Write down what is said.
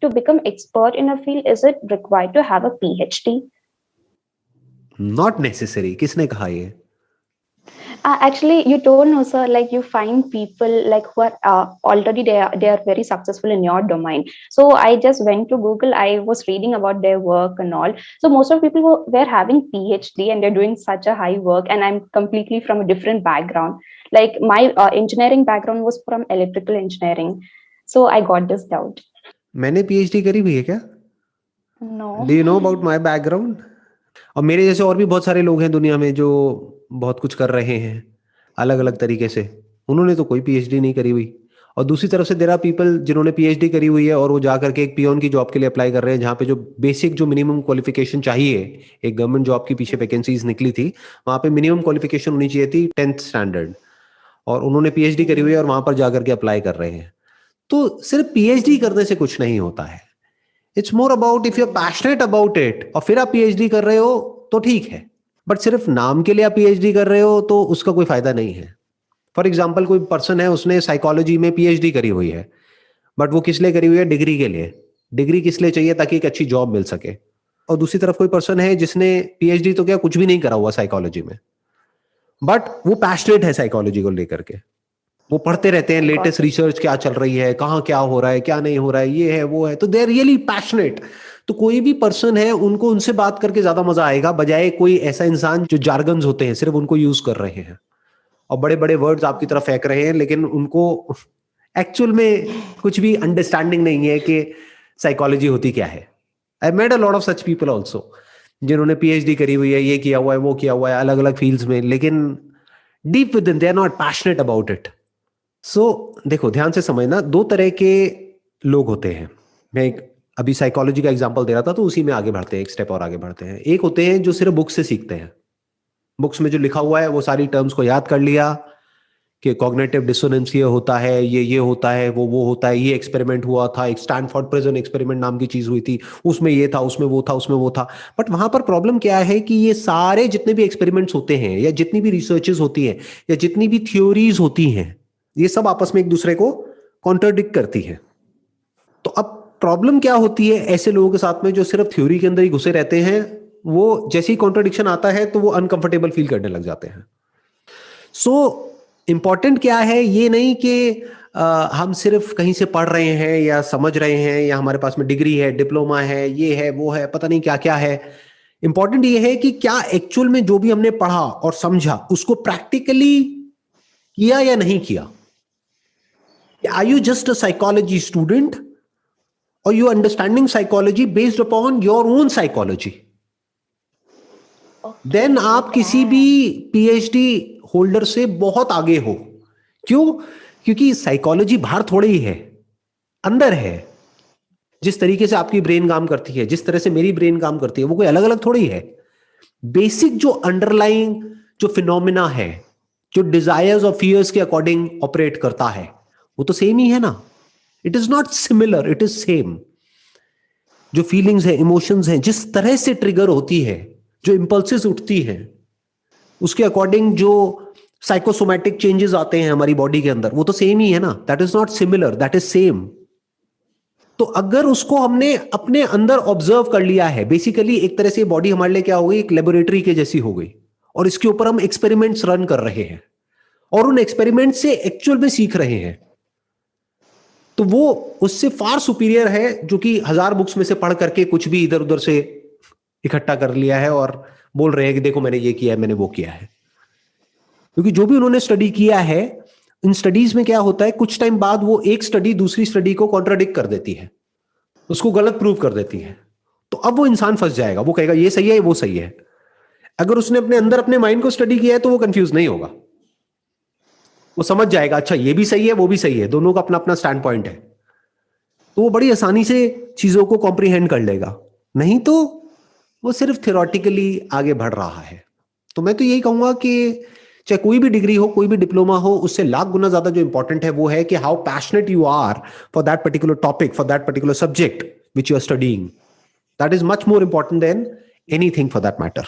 to become expert in a field, is it required to have a PhD? Not necessary. किसने कहा ये? Actually, you told no, sir. Like you find people like who are already they are very successful in your domain. So I just went to Google. I was reading about their work and all. So most of people were having PhD and they're doing such a high work. And I'm completely from a different background. Like my engineering background was from electrical engineering. So I got this doubt. मैंने PhD करी हुई है क्या? No. Do you know about my background? और मेरे जैसे और भी बहुत सारे लोग हैं दुनिया में जो बहुत कुछ कर रहे हैं अलग अलग तरीके से। उन्होंने तो कोई PhD नहीं करी हुई। और दूसरी तरफ से देयर आर पीपल जिन्होंने PhD करी हुई है और वो जा करके एक पियोन की जॉब के लिए अप्लाई कर रहे हैं, जहाँ पे जो बेसिक जो मिनिमम क्वालिफिकेशन चाहिए, एक गवर्नमेंट जॉब की पीछे वैकेंसीज निकली थी, वहाँ पे मिनिमम क्वालिफिकेशन होनी चाहिए थी 10th स्टैंडर्ड, और उन्होंने PhD करी हुई है और वहाँ पर जा करके अप्लाई कर रहे हैं। तो सिर्फ PhD करने से कुछ नहीं होता है। It's more about if you are passionate about it, और फिर आप PhD कर रहे हो तो ठीक है, बट सिर्फ नाम के लिए आप PhD कर रहे हो तो उसका कोई फायदा नहीं है। फॉर एग्जाम्पल, कोई पर्सन है, उसने साइकोलॉजी में PhD करी हुई है, बट वो किस लिए करी हुई है? डिग्री के लिए। डिग्री किस लिए चाहिए? ताकि एक अच्छी जॉब मिल सके। और दूसरी तरफ कोई पर्सन है जिसने PhD तो क्या कुछ भी नहीं करा हुआ साइकोलॉजी में, बट वो पैशनेट है साइकोलॉजी को लेकर के, वो पढ़ते रहते हैं लेटेस्ट रिसर्च क्या चल रही है, कहाँ क्या हो रहा है, क्या नहीं हो रहा है, ये है वो है, तो दे आर रियली पैशनेट। तो कोई भी पर्सन है, उनको उनसे बात करके ज्यादा मजा आएगा बजाय कोई ऐसा इंसान जो जार्गन्स होते हैं सिर्फ उनको यूज कर रहे हैं और बड़े बड़े वर्ड्स आपकी तरफ फेंक रहे हैं, लेकिन उनको एक्चुअल में कुछ भी अंडरस्टैंडिंग नहीं है कि साइकोलॉजी होती क्या है। I made a lot of such people also जिन्होंने PhD करी हुई है, ये किया हुआ है, वो किया हुआ है, अलग अलग फील्ड्स में, लेकिन deep within they are not passionate about it. So देखो, ध्यान से समझना, दो तरह के लोग होते हैं। मैं एक अभी साइकोलॉजी का एग्जांपल दे रहा था, तो उसी में आगे बढ़ते हैं, एक स्टेप और आगे बढ़ते हैं। एक होते हैं जो सिर्फ बुक्स से सीखते हैं, बुक्स में जो लिखा हुआ है वो सारी टर्म्स को याद कर लिया कि कॉग्निटिव डिसोनेंस ये होता है, ये होता है, वो होता है, ये एक्सपेरिमेंट हुआ था, एक स्टैनफोर्ड प्रिजन एक्सपेरिमेंट नाम की चीज हुई थी, उसमें ये था, उसमें वो था, उसमें वो था। बट वहां पर प्रॉब्लम क्या है कि ये सारे जितने भी एक्सपेरिमेंट्स होते हैं, या जितनी भी रिसर्चेस होती हैं, या जितनी भी थ्योरीज होती हैं, ये सब आपस में एक दूसरे को कॉन्ट्राडिक्ट करती है। तो अब प्रॉब्लम क्या होती है ऐसे लोगों के साथ में जो सिर्फ थ्योरी के अंदर ही घुसे रहते हैं? वो जैसे ही कॉन्ट्राडिक्शन आता है तो वो अनकंफर्टेबल फील करने लग जाते हैं। सो इंपॉर्टेंट क्या है, ये नहीं कि हम सिर्फ कहीं से पढ़ रहे हैं या समझ रहे हैं, या हमारे पास में डिग्री है, डिप्लोमा है, ये है, वो है, पता नहीं क्या क्या है। इंपॉर्टेंट ये है कि क्या एक्चुअल में जो भी हमने पढ़ा और समझा उसको प्रैक्टिकली किया या नहीं किया। Are you just a psychology student, or you understanding psychology based upon your own psychology? Then आप किसी भी PhD होल्डर से बहुत आगे हो। क्यों? क्योंकि साइकोलॉजी बाहर थोड़ी ही है, अंदर है। जिस तरीके से आपकी ब्रेन काम करती है, जिस तरह से मेरी ब्रेन काम करती है, वो कोई अलग अलग थोड़ी है। बेसिक जो अंडरलाइंग जो फिनोमिना है, जो डिजायर्स और फियर्स के अकॉर्डिंग ऑपरेट करता है, वो तो सेम ही है ना। It is not similar, it is same. जो फीलिंग्स है, इमोशंस हैं, जिस तरह से ट्रिगर होती है, जो इंपल्सेस उठती हैं, उसके अकॉर्डिंग जो साइकोसोमैटिक चेंजेस आते हैं हमारी बॉडी के अंदर, वो तो सेम ही है ना। That is not similar, that is same. तो अगर उसको हमने अपने अंदर ऑब्जर्व कर लिया है, बेसिकली एक तरह से बॉडी हमारे लिए क्या हो गई, एक लेबोरेटरी के जैसी हो गई, और इसके ऊपर हम एक्सपेरिमेंट्स रन कर रहे हैं और उन एक्सपेरिमेंट से एक्चुअल में सीख रहे हैं, तो वो उससे फार सुपीरियर है जो कि 1000 बुक्स में से पढ़ करके कुछ भी इधर उधर से इकट्ठा कर लिया है और बोल रहे हैं कि देखो मैंने ये किया है, मैंने वो किया है। क्योंकि जो भी उन्होंने स्टडी किया है, इन स्टडीज में क्या होता है, कुछ टाइम बाद वो एक स्टडी दूसरी स्टडी को कॉन्ट्राडिक्ट कर देती है, उसको गलत प्रूव कर देती है। तो अब वो इंसान फंस जाएगा, वो कहेगा ये सही है, वो सही है। अगर उसने अपने अंदर अपने माइंड को स्टडी किया है तो वो कंफ्यूज नहीं होगा, वो समझ जाएगा अच्छा ये भी सही है, वो भी सही है, दोनों का अपना अपना स्टैंड पॉइंट है। तो वो बड़ी आसानी से चीजों को कॉम्प्रिहेंड कर लेगा। नहीं तो वो सिर्फ थियोरेटिकली आगे बढ़ रहा है। तो मैं तो यही कहूंगा कि चाहे कोई भी डिग्री हो, कोई भी डिप्लोमा हो, उससे लाख गुना ज्यादा जो इंपॉर्टेंट है वो है कि how passionate you are for that particular topic, for that particular subject which you are studying. That is much more important than anything for that matter.